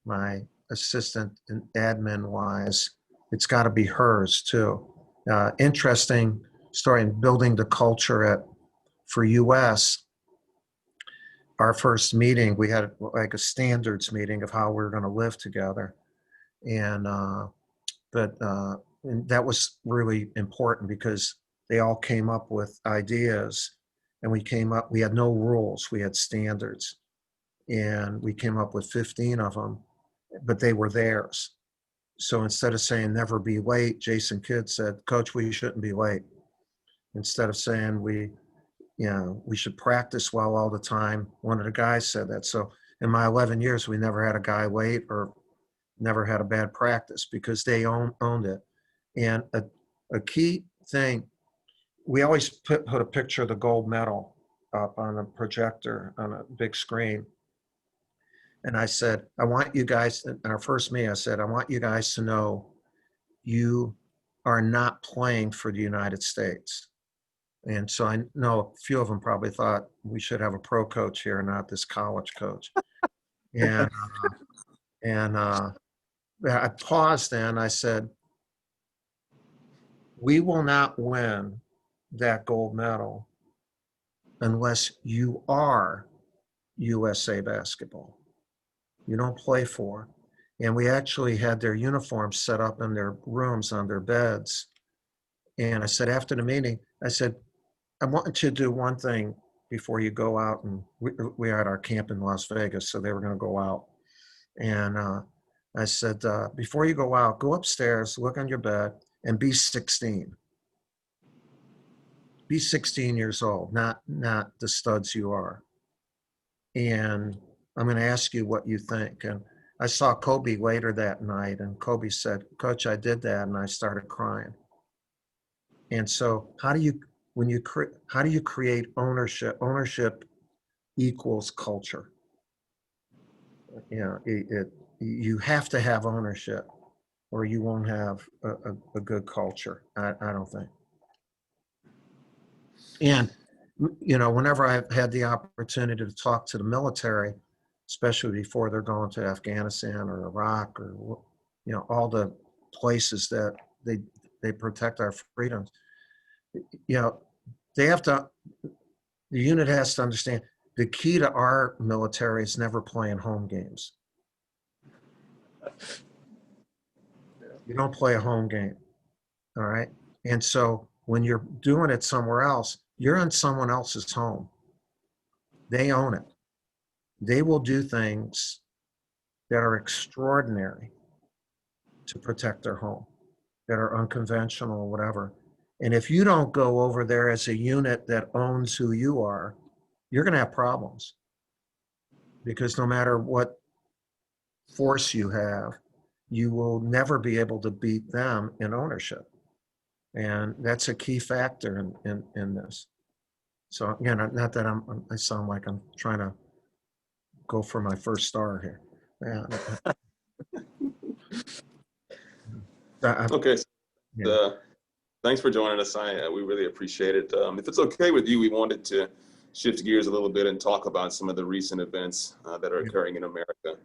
Speaker 3: My assistant and admin wise, it's got to be hers too. Interesting story in building the culture for US. Our first meeting, we had like a standards meeting of how we were going to live together. And that was really important because they all came up with ideas, and we had no rules, we had standards, and we came up with 15 of them, but they were theirs. So instead of saying never be late, Jason Kidd said, Coach, we shouldn't be late. Instead of saying we should practice well all the time, one of the guys said that. So in my 11 years, we never had a guy late or never had a bad practice because they owned it. And a key thing, we always put a picture of the gold medal up on a projector on a big screen. And I said, I want you guys, in our first meeting, I said, I want you guys to know you are not playing for the United States. And so I know a few of them probably thought we should have a pro coach here, not this college coach. And I paused and I said, we will not win that gold medal unless you are USA basketball. You don't play for. And we actually had their uniforms set up in their rooms on their beds. And I said, after the meeting, I said, I want you to do one thing before you go out. And we had our camp in Las Vegas, so they were going to go out. And I said, before you go out, go upstairs, look on your bed, and be 16. Be 16 years old, not the studs you are. And I'm going to ask you what you think. And I saw Kobe later that night, and Kobe said, Coach, I did that, and I started crying. And so how do you create ownership? Ownership equals culture. You have to have ownership, or you won't have a good culture. I don't think. And whenever I've had the opportunity to talk to the military, especially before they're going to Afghanistan or Iraq or all the places that they protect our freedoms, they have to. The unit has to understand the key to our military is never playing home games. You don't play a home game, all right? And so when you're doing it somewhere else, you're in someone else's home. They own it. They will do things that are extraordinary to protect their home, that are unconventional or whatever. And if you don't go over there as a unit that owns who you are, you're going to have problems. Because no matter what force you have, you will never be able to beat them in ownership. And that's a key factor in this. So again, not that I sound like I'm trying to go for my first star here.
Speaker 7: Okay.
Speaker 3: Yeah.
Speaker 7: Thanks for joining us. We really appreciate it. If it's okay with you, we wanted to shift gears a little bit and talk about some of the recent events that are occurring in America.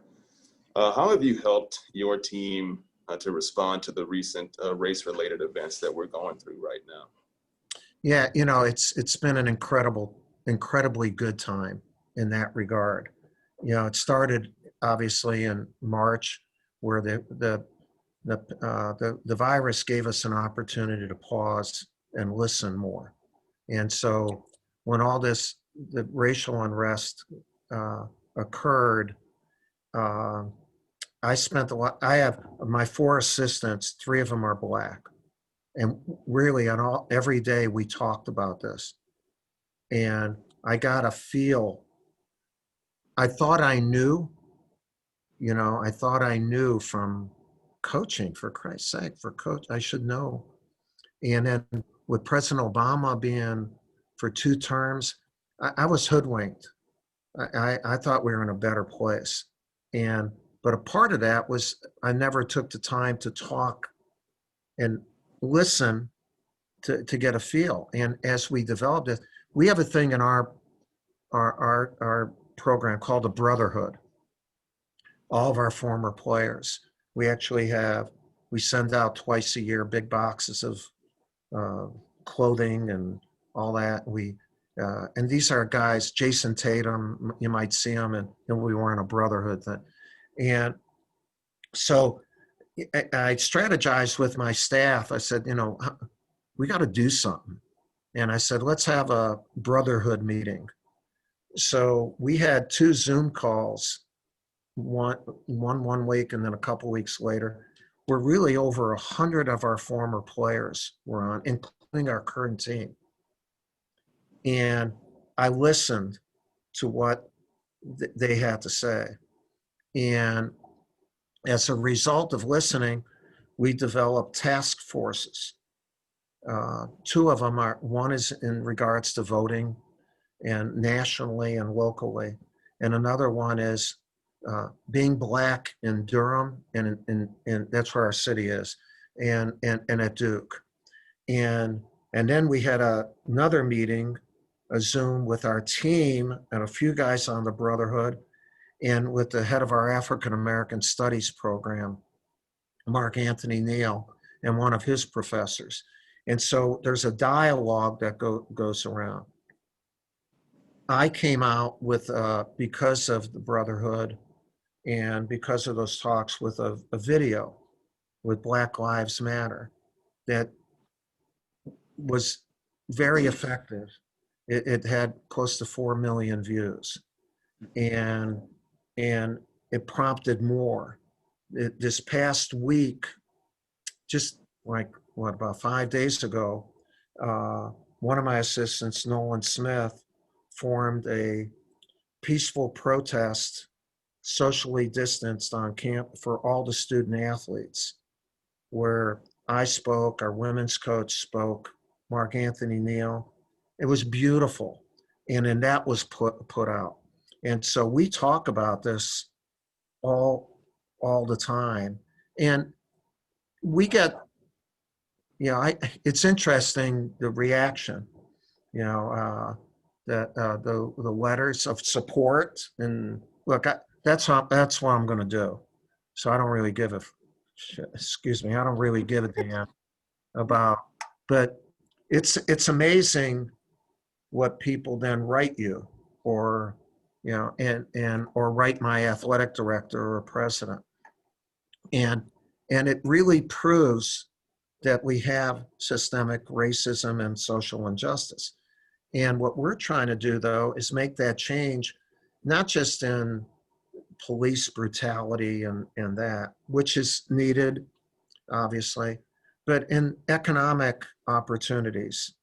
Speaker 7: How have you helped your team to respond to the recent race-related events that we're going through right now?
Speaker 3: Yeah, it's been an incredibly good time in that regard. It started obviously in March, where the virus gave us an opportunity to pause and listen more. And so when all the racial unrest occurred, I have my 4 assistants, 3 of them are Black. And really every day we talked about this. And I got a feel, I thought I knew from coaching, for Christ's sake, for coach, I should know. And then with President Obama being for 2 terms, I was hoodwinked. I thought we were in a better place. But a part of that was I never took the time to talk and listen to get a feel. And as we developed it, we have a thing in our program called a brotherhood. All of our former players, we send out twice a year big boxes of clothing and all that. And these are guys, Jason Tatum, you might see him, and we were in a brotherhood thing. And so I strategized with my staff. I said, we got to do something. And I said, let's have a brotherhood meeting. So we had 2 Zoom calls, one week and then a couple weeks later, where really over 100 of our former players were on, including our current team. And I listened to what they had to say. And as a result of listening, we developed task forces. 2 of them one is in regards to voting and nationally and locally. And another one is being Black in Durham, and that's where our city is, and at Duke. And then we had another meeting, a Zoom with our team and a few guys on the Brotherhood, and with the head of our African American Studies program, Mark Anthony Neal, and one of his professors. And so there's a dialogue that goes around. I came out with, because of the Brotherhood and because of those talks, with a video with Black Lives Matter that was very effective. It had close to 4 million views, and it prompted more. This past week, just like about 5 days ago, one of my assistants, Nolan Smith, formed a peaceful protest, socially distanced on camp for all the student athletes, where I spoke, our women's coach spoke, Mark Anthony Neal. It was beautiful. And then that was put out. And so we talk about this all the time. And we get, it's interesting, the reaction, the letters of support. And look, that's what I'm going to do. So I don't really give a damn about, but it's amazing what people then write you, or or write my athletic director or president. And it really proves that we have systemic racism and social injustice. And what we're trying to do, though, is make that change, not just in police brutality and that, which is needed, obviously, but in economic opportunities,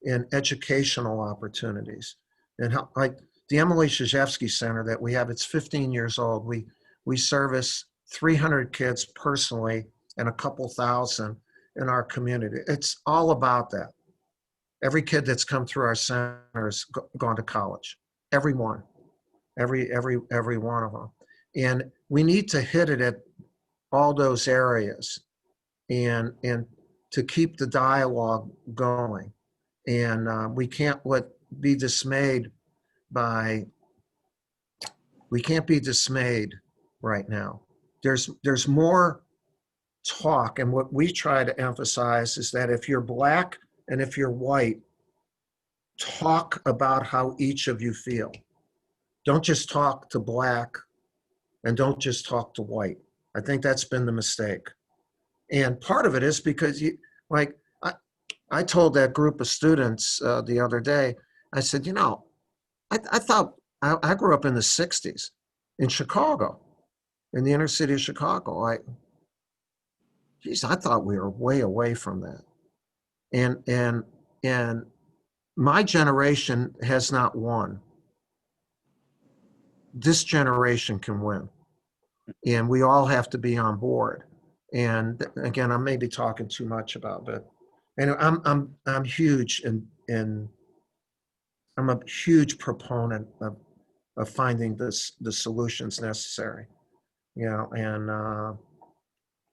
Speaker 3: in educational opportunities. And how, like the Emily Krzyzewski Center that we have, it's 15 years old. We service 300 kids personally and a couple thousand in our community. It's all about that. Every kid that's come through our center has gone to college. Every one of them. And we need to hit it at all those areas, and to keep the dialogue going. And we can't be dismayed right now. There's more talk, and what we try to emphasize is that if you're Black and if you're white, talk about how each of you feel. Don't just talk to Black, and don't just talk to white. I think that's been the mistake. And part of it is because I told that group of students the other day, I said, I thought I grew up in the 60s in Chicago, in the inner city of Chicago. I thought we were way away from that. And my generation has not won. This generation can win. And we all have to be on board. And again, I may be talking too much about, but anyway, I'm huge in I'm a huge proponent of finding the solutions necessary, you know, and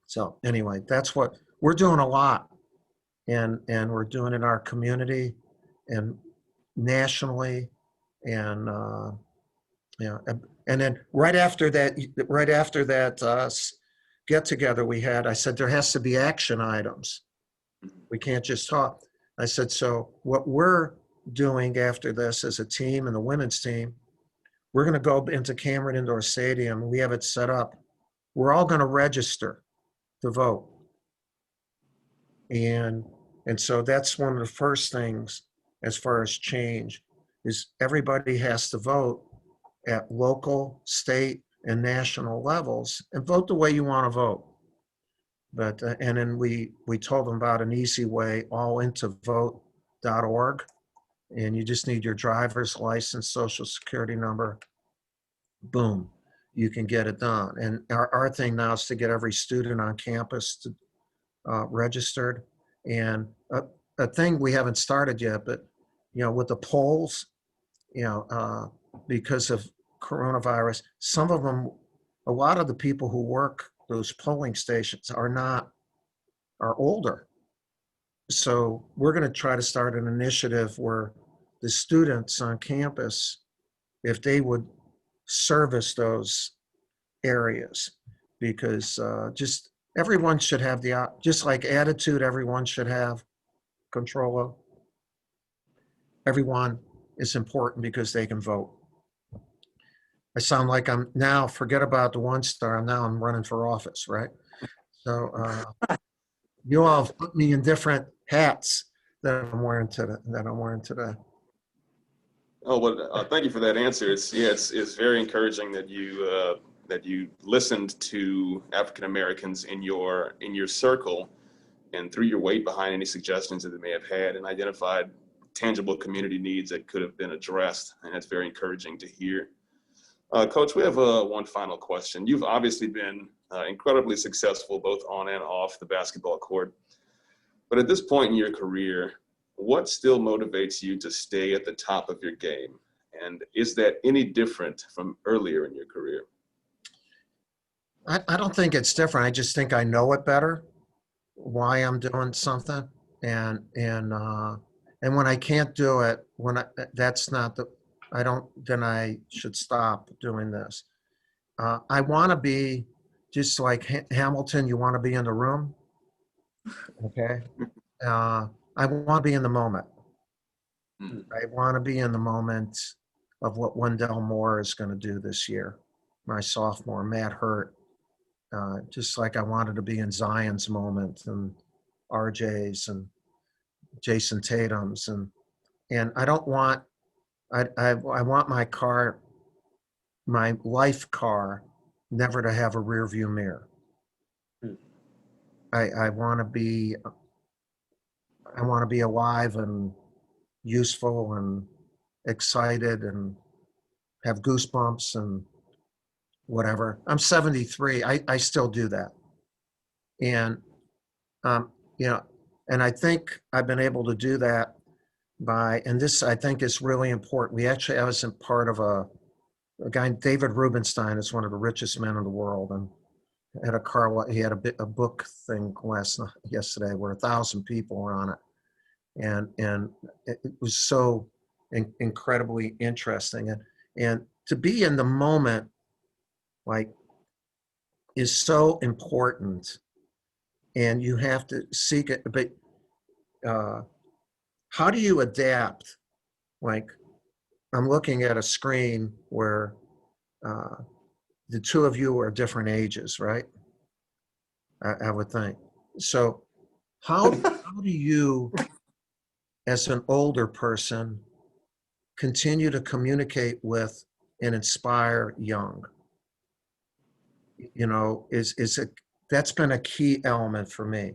Speaker 3: so anyway, that's what we're doing a lot, and we're doing in our community and nationally, and yeah, and then right after that get together we had, I said there has to be action items. We can't just talk. I said, so what we're doing after this as a team and the women's team, we're going to go into Cameron Indoor Stadium. We have it set up. We're all going to register to vote. And so that's one of the first things as far as change is everybody has to vote at local, state, and national levels and vote the way you want to vote. But, and then we told them about an easy way, allintovote.org. And you just need your driver's license, social security number, boom, you can get it done. And our thing now is to get every student on campus to, registered. And a thing we haven't started yet, but, you know, with the polls, you know, because of coronavirus, some of them, a lot of the people who work those polling stations are older. So we're going to try to start an initiative where the students on campus, if they would service those areas, because just everyone should have just like attitude, everyone should have control of. Everyone is important because they can vote. I sound like I'm now, forget about the 1-star, I'm running for office, right? So you all have put me in different hats that I'm wearing today.
Speaker 7: Oh, well, thank you for that answer. It's very encouraging that you listened to African Americans in your circle and threw your weight behind any suggestions that they may have had and identified tangible community needs that could have been addressed. And that's very encouraging to hear. Coach, we have one final question. You've obviously been incredibly successful both on and off the basketball court. But at this point in your career, what still motivates you to stay at the top of your game? And is that any different from earlier in your career?
Speaker 3: I don't think it's different. I just think I know it better, why I'm doing something. And when I can't do it, then I should stop doing this. I want to be just like Hamilton, you want to be in the room. Okay. I want to be in the moment. I want to be in the moment of what Wendell Moore is going to do this year, my sophomore, Matt Hurt. Just like I wanted to be in Zion's moment and RJ's and Jason Tatum's. And I don't want, I want my car, my life car, never to have a rear view mirror. I want to be alive and useful and excited and have goosebumps and whatever. I'm 73. I still do that. And, you know, and I think I've been able to do that and this I think is really important. I was a part of a guy, David Rubenstein is one of the richest men in the world, and he had a book thing yesterday where 1,000 people were on it. And it was so incredibly interesting. And to be in the moment, like, is so important, and you have to seek it. But how do you adapt? Like, I'm looking at a screen where the two of you are different ages, right? I would think. So how do you, as an older person, continue to communicate with and inspire young? You know, that's been a key element for me.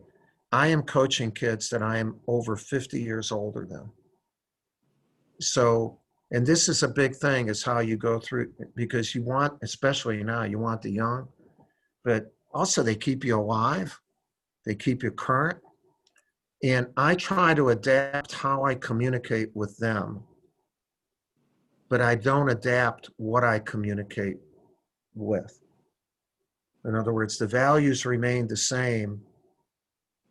Speaker 3: I am coaching kids that I am over 50 years older than. So, and this is a big thing, is how you go through, because you want, especially now, you want the young, but also they keep you alive. They keep you current. And I try to adapt how I communicate with them, but I don't adapt what I communicate with. In other words, the values remain the same.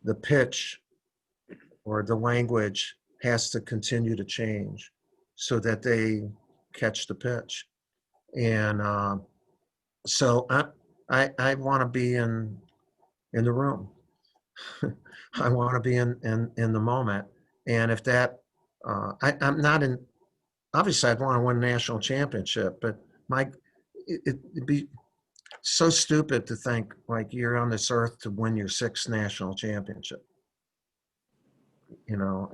Speaker 3: The pitch or the language has to continue to change so that they catch the pitch. And so I want to be in the room. I want to be in the moment. And if that, I'm not in, obviously I'd want to win a national championship, but it'd be so stupid to think like you're on this earth to win your 6th national championship, you know,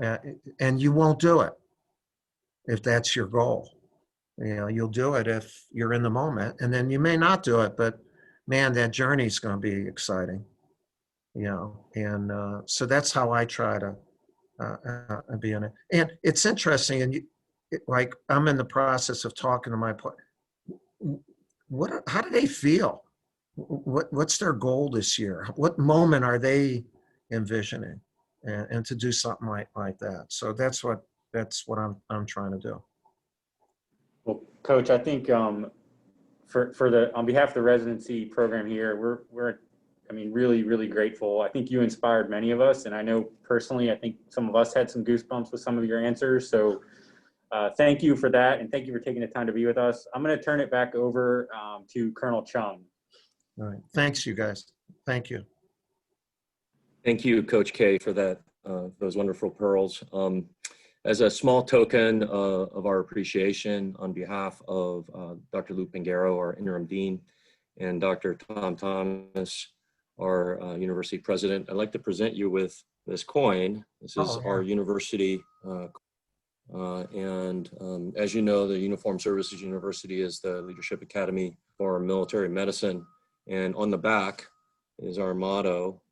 Speaker 3: and you won't do it if that's your goal. You know, you'll do it if you're in the moment, and then you may not do it, but man, that journey is going to be exciting, you know, and so that's how I try to be in it. And it's interesting, and like I'm in the process of talking to my how do they feel? What's their goal this year? What moment are they envisioning? And to do something like that. So that's what I'm trying to do.
Speaker 4: Well, Coach, I think for the on behalf of the residency program here, we're I mean really grateful. I think you inspired many of us, and I know personally, I think some of us had some goosebumps with some of your answers. So thank you for that, and thank you for taking the time to be with us. I'm going to turn it back over to Colonel Chung.
Speaker 3: All right. Thanks, you guys. Thank you.
Speaker 1: Thank you, Coach K, for that, those wonderful pearls. As a small token of our appreciation on behalf of Dr. Lou Pingaro, our interim dean, and Dr. Tom Thomas, our university president, I'd like to present you with this coin. This is our university, and as you know, the Uniformed Services University is the leadership academy for military medicine, and on the back is our motto,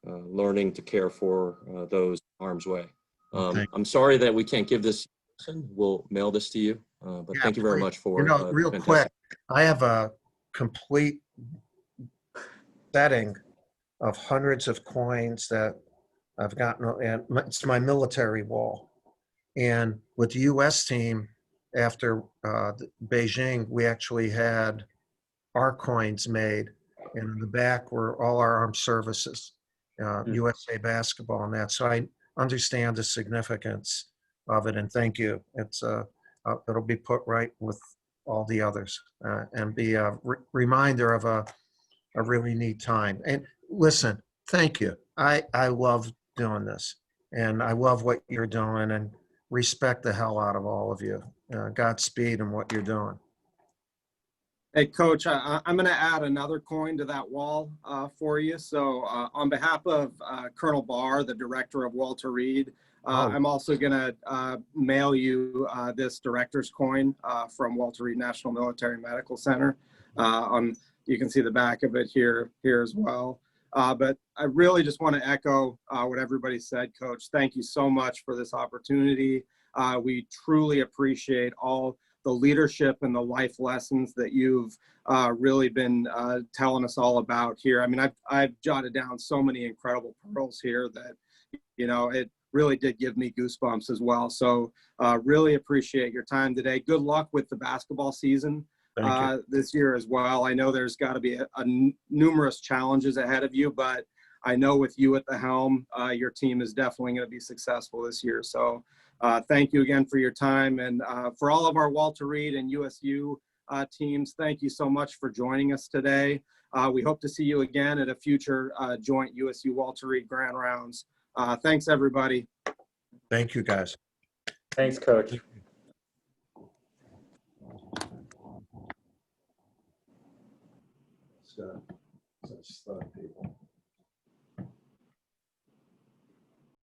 Speaker 1: learning to care for those in harm's way. I'm sorry that we can't give this. We'll mail this to you, but
Speaker 3: Yeah,
Speaker 1: thank you very
Speaker 3: please.
Speaker 1: much for.
Speaker 3: You know, real quick, I have a complete setting of hundreds of coins that I've gotten, and it's my military wall. And with the U.S. team, after Beijing, we actually had our coins made, and in the back were all our armed services, USA basketball and that. So I understand the significance of it, and thank you. It's it'll be put right with all the others and be a reminder of a really neat time. And listen, thank you. I love doing this, and I love what you're doing, and respect the hell out of all of you. Godspeed in what you're doing.
Speaker 2: Hey, Coach, I'm going to add another coin to that wall for you. So on behalf of Colonel Barr, the director of Walter Reed, I'm also going to mail you this director's coin from Walter Reed National Military Medical Center. You can see the back of it here as well. But I really just want to echo what everybody said, Coach. Thank you so much for this opportunity. We truly appreciate all the leadership and the life lessons that you've really been telling us all about here. I mean, I've jotted down so many incredible pearls here that, you know, it really did give me goosebumps as well. So really appreciate your time today. Good luck with the basketball season this year as well. I know there's got to be numerous challenges ahead of you, but I know with you at the helm, your team is definitely going to be successful this year. So thank you again for your time. And for all of our Walter Reed and USU teams, thank you so much for joining us today. We hope to see you again at a future joint USU Walter Reed Grand Rounds. Thanks, everybody.
Speaker 3: Thank you, guys.
Speaker 4: Thanks, Coach.
Speaker 3: Such people.